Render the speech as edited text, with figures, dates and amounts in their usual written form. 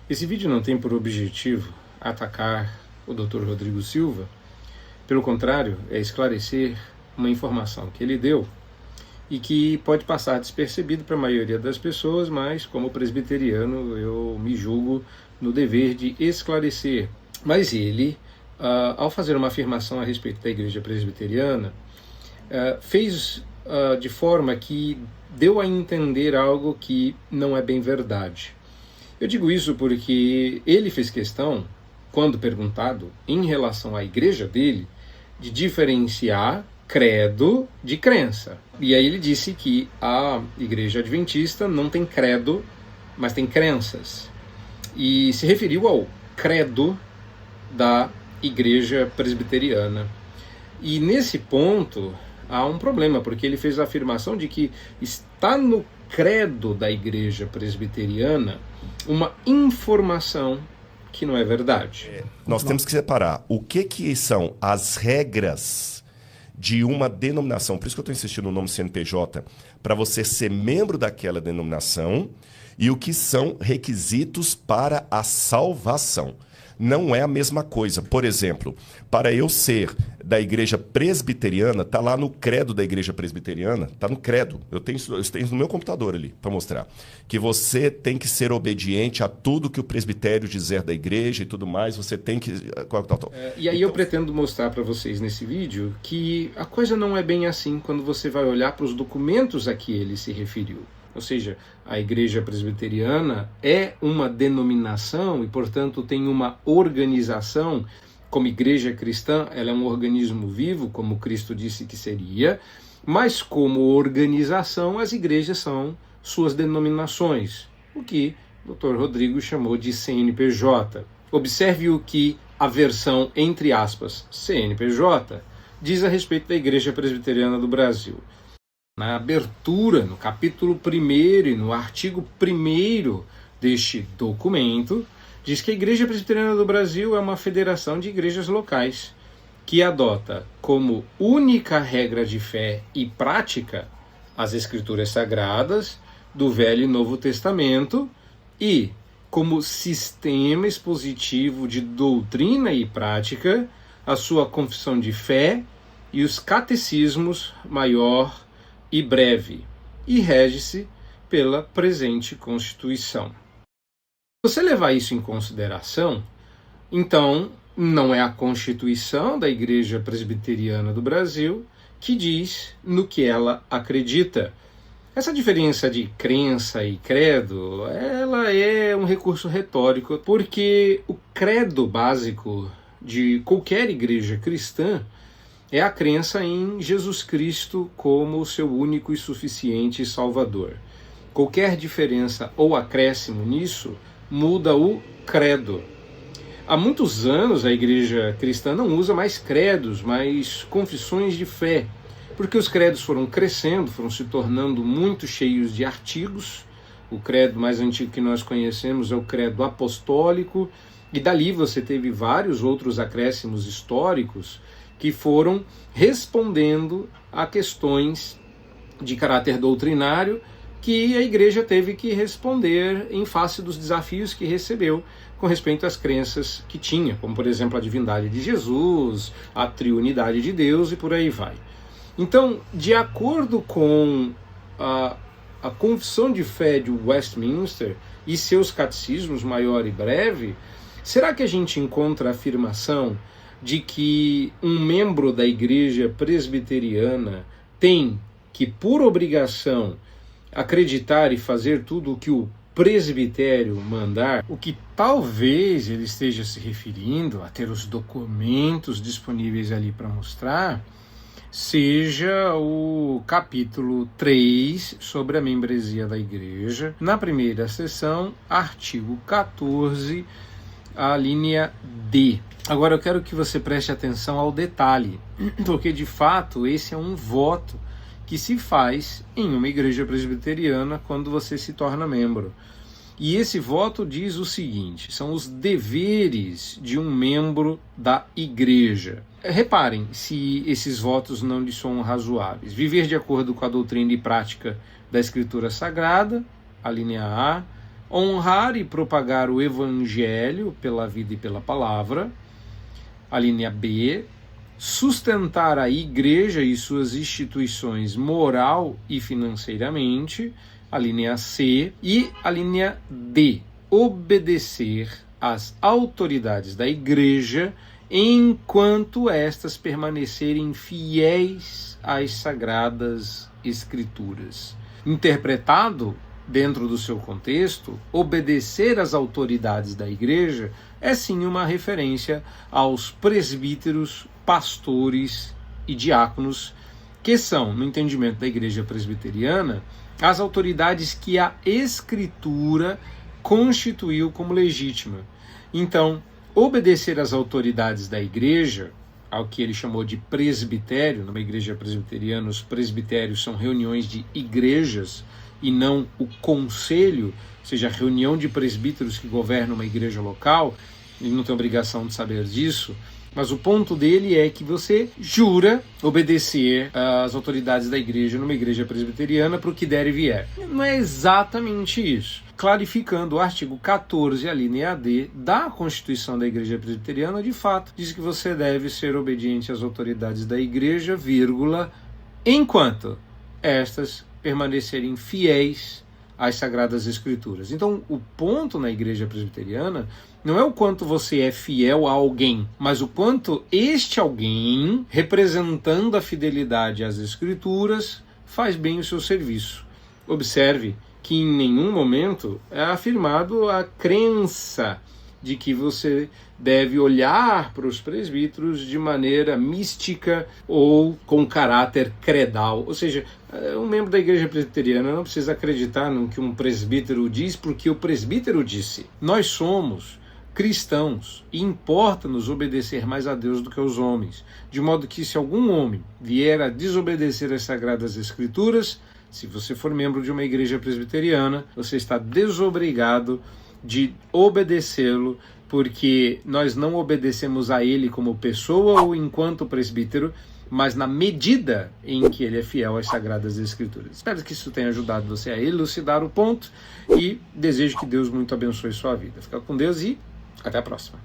Esse vídeo não tem por objetivo atacar o Dr. Rodrigo Silva, pelo contrário, é esclarecer uma informação que ele deu e que pode passar despercebido para a maioria das pessoas, mas como presbiteriano eu me julgo no dever de esclarecer. Mas ele, ao fazer uma afirmação a respeito da igreja presbiteriana, fez de forma que deu a entender algo que não é bem verdade. Eu digo isso porque ele fez questão, quando perguntado, em relação à igreja dele, de diferenciar credo de crença. E aí ele disse que a igreja adventista não tem credo, mas tem crenças. E se referiu ao credo da igreja presbiteriana. E nesse ponto há um problema, porque ele fez a afirmação de que está no credo da igreja presbiteriana uma informação que não é verdade. Nós temos que separar o que são as regras de uma denominação. Por isso que eu estou insistindo no nome CNPJ, para você ser membro daquela denominação, e o que são requisitos para a salvação. Não é a mesma coisa. Por exemplo, para eu ser da igreja presbiteriana, está lá no credo da igreja presbiteriana, está no credo. Eu tenho no meu computador ali para mostrar. Que você tem que ser obediente a tudo que o presbitério dizer da igreja e tudo mais, você tem que... E aí eu pretendo mostrar para vocês nesse vídeo que a coisa não é bem assim quando você vai olhar para os documentos a que ele se referiu. Ou seja, a igreja presbiteriana é uma denominação e, portanto, tem uma organização. Como igreja cristã, ela é um organismo vivo, como Cristo disse que seria, mas como organização, as igrejas são suas denominações, o que o Dr. Rodrigo chamou de CNPJ. Observe o que a versão, entre aspas, CNPJ, diz a respeito da Igreja Presbiteriana do Brasil. Na abertura, no capítulo 1º e no artigo 1º deste documento, diz que a Igreja Presbiteriana do Brasil é uma federação de igrejas locais que adota como única regra de fé e prática as Escrituras Sagradas do Velho e Novo Testamento e, como sistema expositivo de doutrina e prática, a sua confissão de fé e os catecismos maior e breve, e rege-se pela presente Constituição. Se você levar isso em consideração, então não é a Constituição da Igreja Presbiteriana do Brasil que diz no que ela acredita. Essa diferença de crença e credo, ela é um recurso retórico, porque o credo básico de qualquer igreja cristã é a crença em Jesus Cristo como o seu único e suficiente Salvador. Qualquer diferença ou acréscimo nisso muda o credo. Há muitos anos a igreja cristã não usa mais credos, mas confissões de fé, porque os credos foram crescendo, foram se tornando muito cheios de artigos. O credo mais antigo que nós conhecemos é o credo apostólico, e dali você teve vários outros acréscimos históricos que foram respondendo a questões de caráter doutrinário que a igreja teve que responder em face dos desafios que recebeu com respeito às crenças que tinha, como por exemplo a divindade de Jesus, a triunidade de Deus e por aí vai. Então, de acordo com a Confissão de Fé de Westminster e seus catecismos maior e breve, será que a gente encontra a afirmação de que um membro da igreja presbiteriana tem que, por obrigação, acreditar e fazer tudo o que o presbitério mandar? O que talvez ele esteja se referindo a ter os documentos disponíveis ali para mostrar seja o capítulo 3 sobre a membresia da igreja, na primeira seção, artigo 14, a linha D. Agora eu quero que você preste atenção ao detalhe, porque de fato esse é um voto que se faz em uma igreja presbiteriana quando você se torna membro. E esse voto diz o seguinte: são os deveres de um membro da igreja. Reparem se esses votos não lhe são razoáveis. Viver de acordo com a doutrina e prática da Escritura Sagrada, a linha A. honrar e propagar o evangelho pela vida e pela palavra. A linha B, sustentar a igreja e suas instituições moral e financeiramente. A linha C. E a linha D, obedecer às autoridades da igreja enquanto estas permanecerem fiéis às sagradas escrituras. Interpretado dentro do seu contexto, obedecer às autoridades da igreja é sim uma referência aos presbíteros, pastores e diáconos, que são, no entendimento da igreja presbiteriana, as autoridades que a Escritura constituiu como legítima. Então, obedecer às autoridades da igreja, ao que ele chamou de presbitério, numa igreja presbiteriana, os presbitérios são reuniões de igrejas e não o conselho, ou seja, a reunião de presbíteros que governam uma igreja local. Ele não tem obrigação de saber disso, mas o ponto dele é que você jura obedecer às autoridades da igreja numa igreja presbiteriana para o que der e vier. Não é exatamente isso. Clarificando, o artigo 14, a linha D, da Constituição da Igreja Presbiteriana, de fato, diz que você deve ser obediente às autoridades da igreja, vírgula, enquanto estas permanecerem fiéis às Sagradas Escrituras. Então, o ponto na Igreja Presbiteriana não é o quanto você é fiel a alguém, mas o quanto este alguém, representando a fidelidade às Escrituras, faz bem o seu serviço. Observe que em nenhum momento é afirmado a crença de que você deve olhar para os presbíteros de maneira mística ou com caráter credal. Ou seja, um membro da igreja presbiteriana não precisa acreditar no que um presbítero diz porque o presbítero disse. Nós somos cristãos e importa-nos obedecer mais a Deus do que aos homens. De modo que se algum homem vier a desobedecer as Sagradas Escrituras, se você for membro de uma igreja presbiteriana, você está desobrigado de obedecê-lo, porque nós não obedecemos a ele como pessoa ou enquanto presbítero, mas na medida em que ele é fiel às Sagradas Escrituras. Espero que isso tenha ajudado você a elucidar o ponto e desejo que Deus muito abençoe sua vida. Fica com Deus e até a próxima.